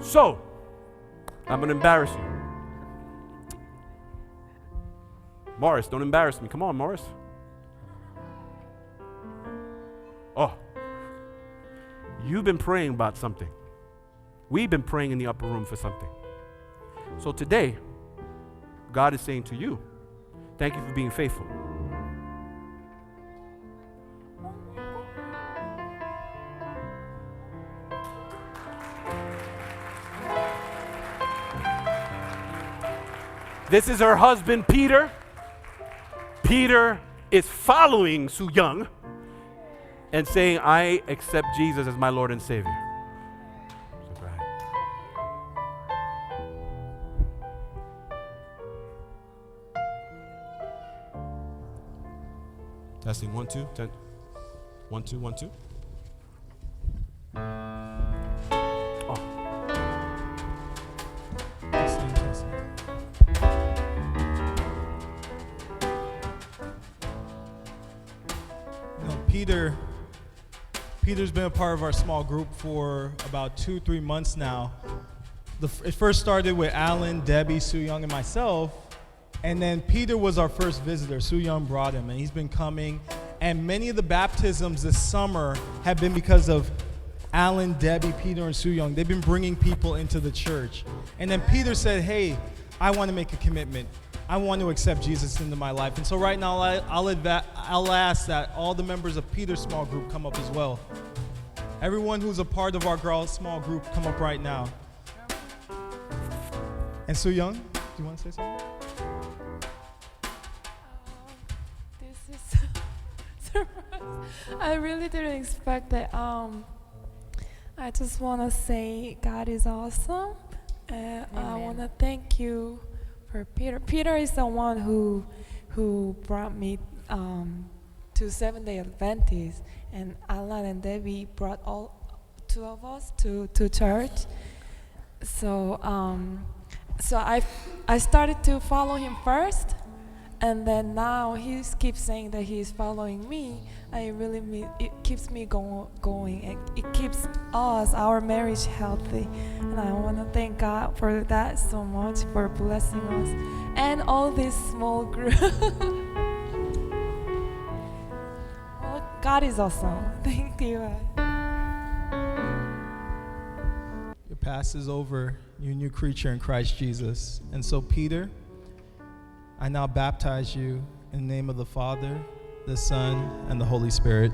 So, I'm going to embarrass you. Morris, don't embarrass me. Come on, Morris. Oh, you've been praying about something. We've been praying in the upper room for something. So today, God is saying to you, thank you for being faithful. This is her husband, Peter. Peter is following Soo Young and saying, I accept Jesus as my Lord and Savior. So go ahead. Testing, 1, 2, 10. 1, 2, 1, 2. Oh. Testing, testing. Peter's been a part of our small group for about 2-3 months now. It first started with Alan, Debbie, Soo Young, and myself, and then Peter was our first visitor. Soo Young brought him, and he's been coming. And many of the baptisms this summer have been because of Alan, Debbie, Peter, and Soo Young. They've been bringing people into the church. And then Peter said, hey, I want to make a commitment. I want to accept Jesus into my life. And so right now, I'll ask that all the members of Peter's small group come up as well. Everyone who's a part of our girls' small group, come up right now. And Soo Young, do you want to say something? This is surprise. I really didn't expect that. I just want to say God is awesome. And I want to thank you for Peter. Peter is the one who brought me to Seventh-day Adventist, and Alan and Debbie brought all 2 of us to church. So I started to follow him first, and then now he keeps saying that he's following me. It keeps me going. It keeps our marriage healthy. And I want to thank God for that so much, for blessing us. And all this small group. Well, God is awesome. Thank you. Your past is over. You're a new creature in Christ Jesus. And so, Peter, I now baptize you in the name of the Father, the Son, and the Holy Spirit.